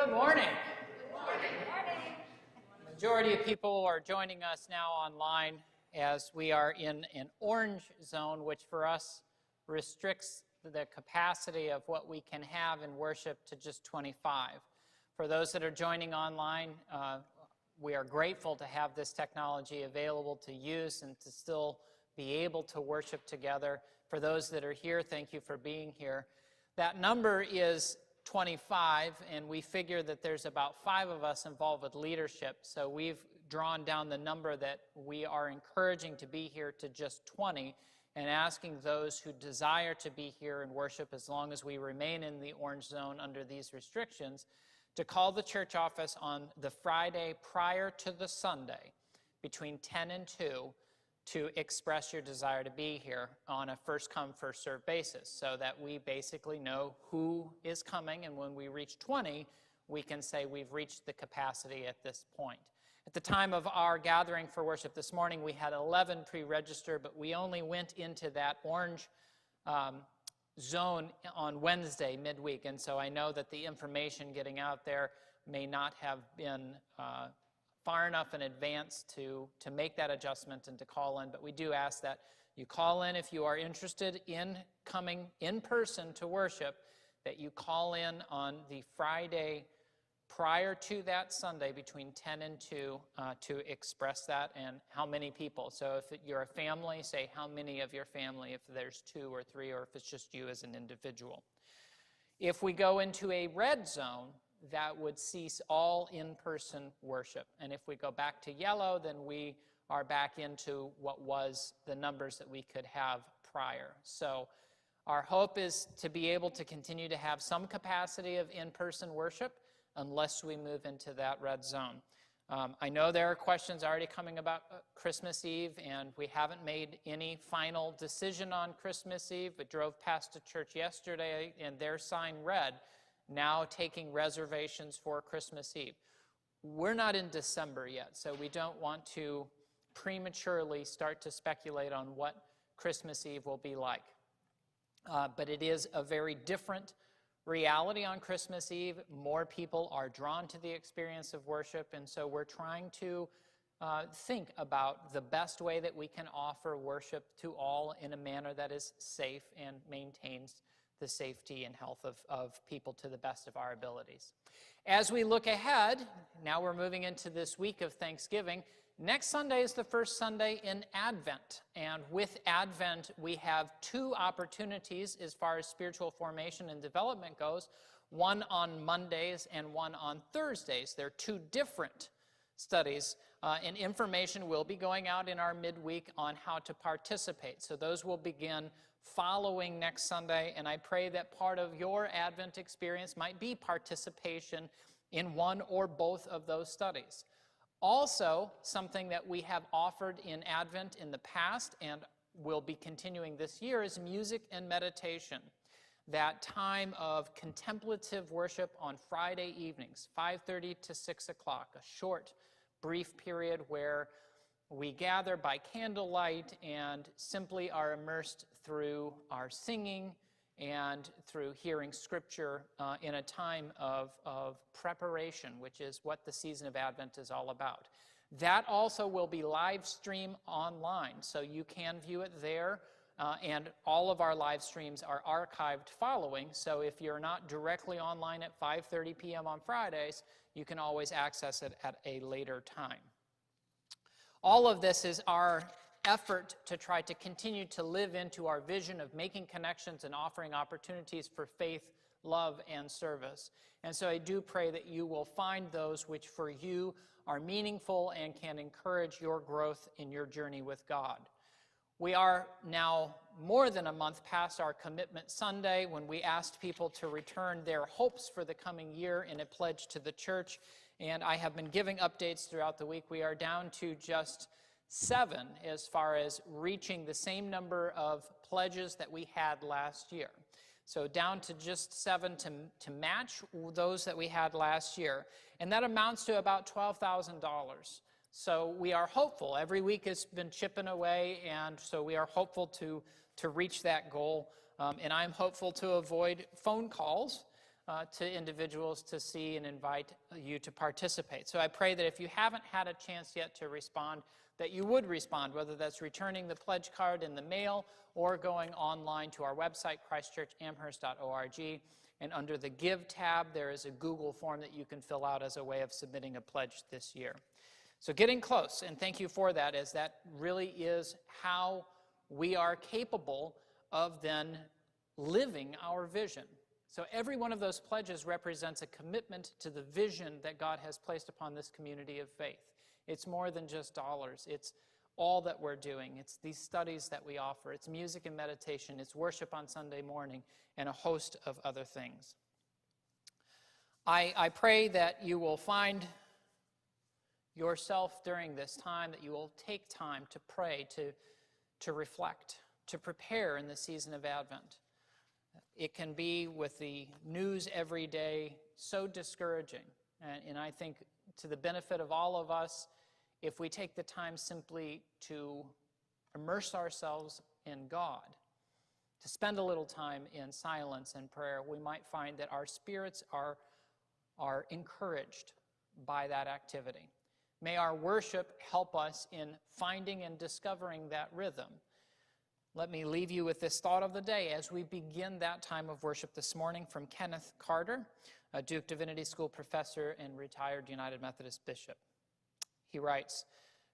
Good morning. Good morning. The majority of people are joining us now online as we are in an orange zone, which for us restricts the capacity of what we can have in worship to just 25. For those that are joining online, we are grateful to have this technology available to use and to still be able to worship together. For those that are here, thank you for being here. That number is 25, and we figure that there's about 5 of us involved with leadership, so we've drawn down the number that we are encouraging to be here to just 20, and asking those who desire to be here and worship, as long as we remain in the orange zone under these restrictions, to call the church office on the Friday prior to the Sunday between 10 and 2 to express your desire to be here on a first-come, first-served basis, so that we basically know who is coming, and when we reach 20, we can say we've reached the capacity at this point. At the time of our gathering for worship this morning, we had 11 pre-registered, but we only went into that orange zone on Wednesday midweek, and so I know that the information getting out there may not have been far enough in advance to make that adjustment and to call in, but we do ask that you call in if you are interested in coming in person to worship, that you call in on the Friday prior to that Sunday between 10 and 2 to express that, and how many people. So if you're a family, say how many of your family, if there's 2 or 3, or if it's just you as an individual. If we go into a red zone, that would cease all in-person worship. And if we go back to yellow, then we are back into what was the numbers that we could have prior. So our hope is to be able to continue to have some capacity of in-person worship unless we move into that red zone. I know there are questions already coming about Christmas Eve, and we haven't made any final decision on Christmas Eve. We drove past a church yesterday, and their sign read, "Now taking reservations for Christmas Eve." We're not in December yet, so we don't want to prematurely start to speculate on what Christmas Eve will be like. But it is a very different reality on Christmas Eve. More people are drawn to the experience of worship, and so we're trying to think about the best way that we can offer worship to all in a manner that is safe and maintains the safety and health of people to the best of our abilities. As we look ahead, now we're moving into this week of Thanksgiving. Next Sunday is the first Sunday in Advent, and with Advent we have 2 opportunities as far as spiritual formation and development goes, one on Mondays and one on Thursdays. They're 2 different studies, and information will be going out in our midweek on how to participate. So those will begin following next Sunday, and I pray that part of your Advent experience might be participation in one or both of those studies. Also, something that we have offered in Advent in the past and will be continuing this year is music and meditation. That time of contemplative worship on Friday evenings, 5:30 to 6 o'clock, a short, brief period where we gather by candlelight and simply are immersed through our singing and through hearing Scripture in a time of preparation, which is what the season of Advent is all about. That also will be live streamed online, so you can view it there. And all of our live streams are archived following, so if you're not directly online at 5:30 p.m. on Fridays, you can always access it at a later time. All of this is our effort to try to continue to live into our vision of making connections and offering opportunities for faith, love, and service. And so I do pray that you will find those which for you are meaningful and can encourage your growth in your journey with God. We are now more than a month past our Commitment Sunday, when we asked people to return their hopes for the coming year in a pledge to the church, and I have been giving updates throughout the week. We are down to just 7 as far as reaching the same number of pledges that we had last year. So down to just 7 to match those that we had last year, and that amounts to about $12,000. So we are hopeful. Every week has been chipping away, and so we are hopeful to reach that goal. And I'm hopeful to avoid phone calls to individuals to see and invite you to participate. So I pray that if you haven't had a chance yet to respond, that you would respond, whether that's returning the pledge card in the mail or going online to our website, christchurchamherst.org. And under the Give tab, there is a Google form that you can fill out as a way of submitting a pledge this year. So getting close, and thank you for that, as that really is how we are capable of then living our vision. So every one of those pledges represents a commitment to the vision that God has placed upon this community of faith. It's more than just dollars. It's all that we're doing. It's these studies that we offer. It's music and meditation. It's worship on Sunday morning, and a host of other things. I pray that you will find yourself during this time, that you will take time to pray, to reflect, to prepare in the season of Advent. It can be, with the news every day, so discouraging. And I think to the benefit of all of us, if we take the time simply to immerse ourselves in God, to spend a little time in silence and prayer, we might find that our spirits are encouraged by that activity. May our worship help us in finding and discovering that rhythm. Let me leave you with this thought of the day as we begin that time of worship this morning from Kenneth Carter, a Duke Divinity School professor and retired United Methodist bishop. He writes,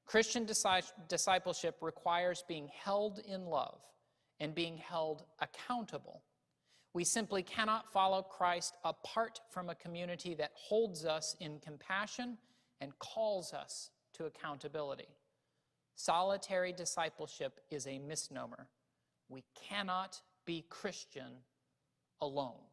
"Christian discipleship requires being held in love and being held accountable. We simply cannot follow Christ apart from a community that holds us in compassion and calls us to accountability. Solitary discipleship is a misnomer. We cannot be Christian alone."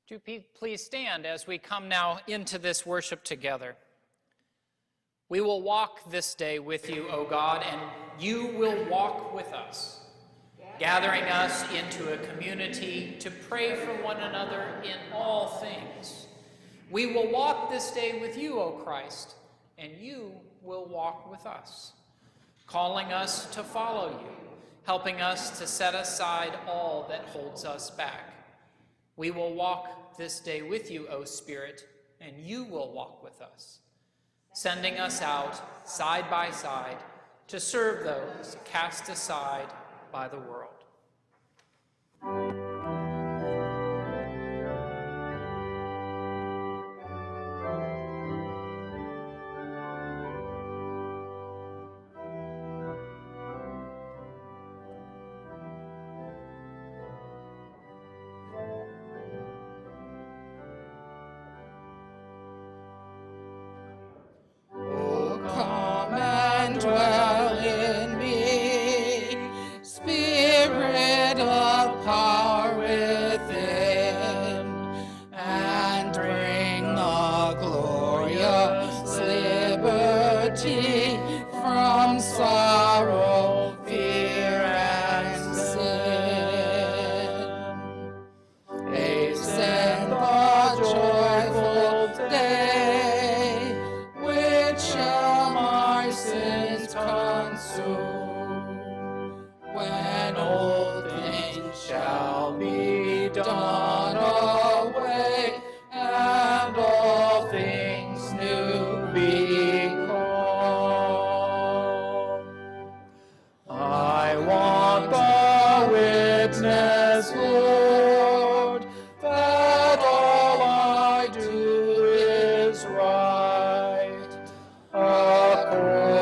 Do please stand as we come now into this worship together. We will walk this day with you, O God, and you will walk with us, gathering us into a community to pray for one another in all things. We will walk this day with you, O Christ, and you will walk with us, calling us to follow you, helping us to set aside all that holds us back. We will walk this day with you, O Spirit, and you will walk with us, sending us out side by side to serve those cast aside by the world. Dwell in me, Spirit. be done away, and all things new become. I want the witness, Lord, that all I do is right, according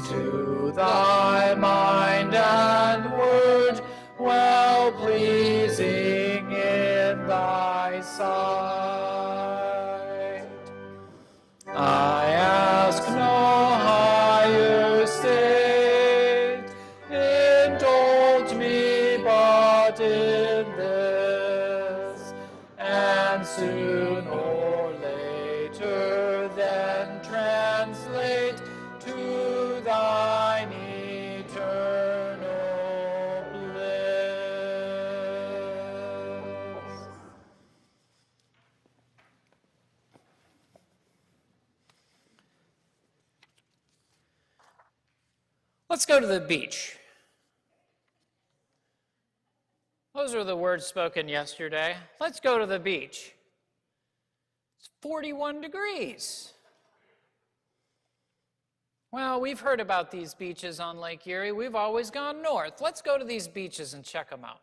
to thy mind and word, well pleasing in thy sight. I ask no higher state, indulge me but in this, and soon or later then translate to thine eternal bliss. Let's go to the beach. Those are the words spoken yesterday. Let's go to the beach. It's 41 degrees. Well, we've heard about these beaches on Lake Erie. We've always gone north. Let's go to these beaches and check them out.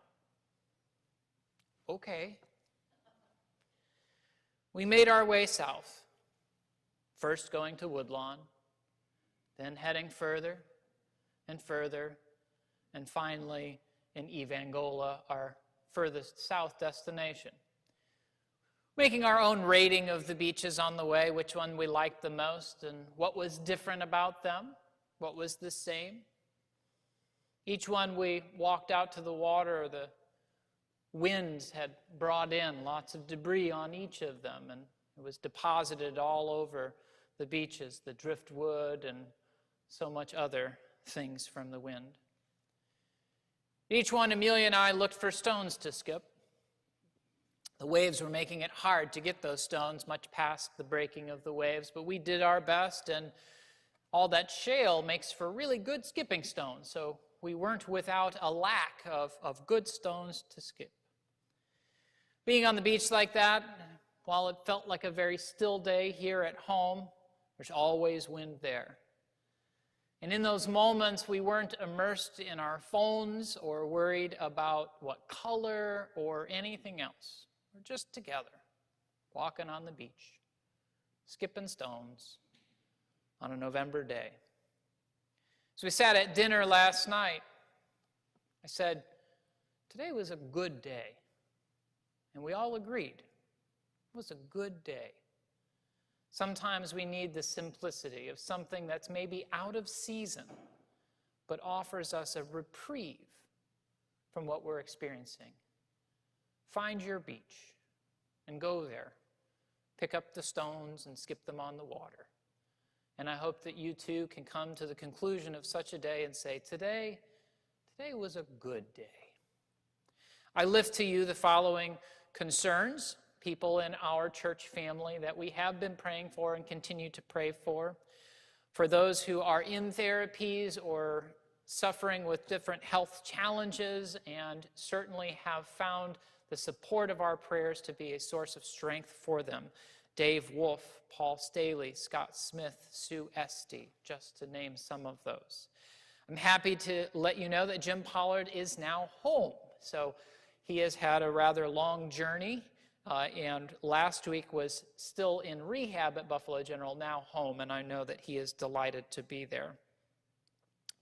Okay. We made our way south, first going to Woodlawn, then heading further and further, and finally in Evangola, our furthest south destination. Making our own rating of the beaches on the way, which one we liked the most, and what was different about them, what was the same. Each one we walked out to the water, the winds had brought in lots of debris on each of them, and it was deposited all over the beaches, the driftwood and so much other things from the wind. Each one, Amelia and I looked for stones to skip. The waves were making it hard to get those stones, much past the breaking of the waves, but we did our best, and all that shale makes for really good skipping stones, so we weren't without a lack of good stones to skip. Being on the beach like that, while it felt like a very still day here at home, there's always wind there. And in those moments, we weren't immersed in our phones or worried about what color or anything else. We're just together, walking on the beach, skipping stones on a November day. As we sat at dinner last night, I said, today was a good day. And we all agreed, it was a good day. Sometimes we need the simplicity of something that's maybe out of season, but offers us a reprieve from what we're experiencing. Find your beach and go there. Pick up the stones and skip them on the water. And I hope that you too can come to the conclusion of such a day and say, today was a good day. I lift to you the following concerns, people in our church family that we have been praying for and continue to pray for those who are in therapies or suffering with different health challenges and certainly have found the support of our prayers to be a source of strength for them. Dave Wolf, Paul Staley, Scott Smith, Sue Esty, just to name some of those. I'm happy to let you know that Jim Pollard is now home. So he has had a rather long journey. And last week was still in rehab at Buffalo General, now home, and I know that he is delighted to be there.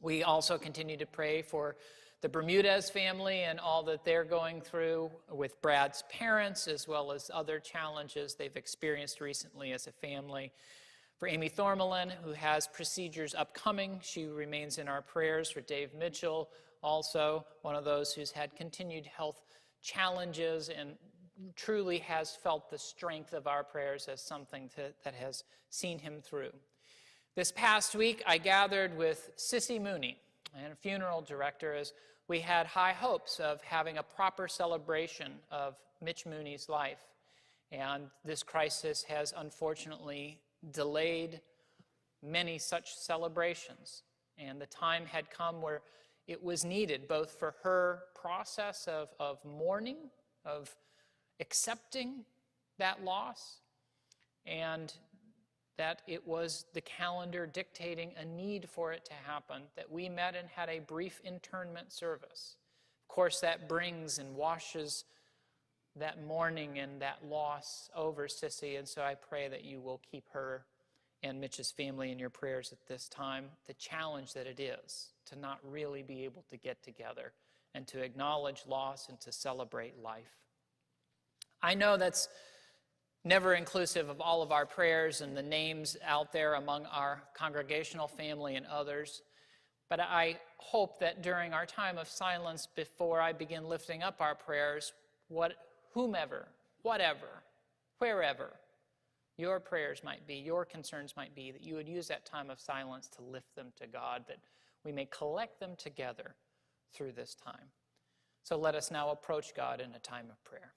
We also continue to pray for the Bermudez family and all that they're going through with Brad's parents, as well as other challenges they've experienced recently as a family. For Amy Thormelin, who has procedures upcoming, she remains in our prayers. For Dave Mitchell, also one of those who's had continued health challenges and truly has felt the strength of our prayers as something that has seen him through. This past week, I gathered with Sissy Mooney, and a funeral director, as we had high hopes of having a proper celebration of Mitch Mooney's life. And this crisis has unfortunately delayed many such celebrations. And the time had come where it was needed, both for her process of mourning, of accepting that loss, and that it was the calendar dictating a need for it to happen, that we met and had a brief internment service. Of course, that brings and washes that mourning and that loss over Sissy, and so I pray that you will keep her and Mitch's family in your prayers at this time. The challenge that it is to not really be able to get together and to acknowledge loss and to celebrate life. I know that's never inclusive of all of our prayers and the names out there among our congregational family and others, but I hope that during our time of silence, before I begin lifting up our prayers, whomever, whatever, wherever your prayers might be, your concerns might be, that you would use that time of silence to lift them to God, that we may collect them together through this time. So let us now approach God in a time of prayer.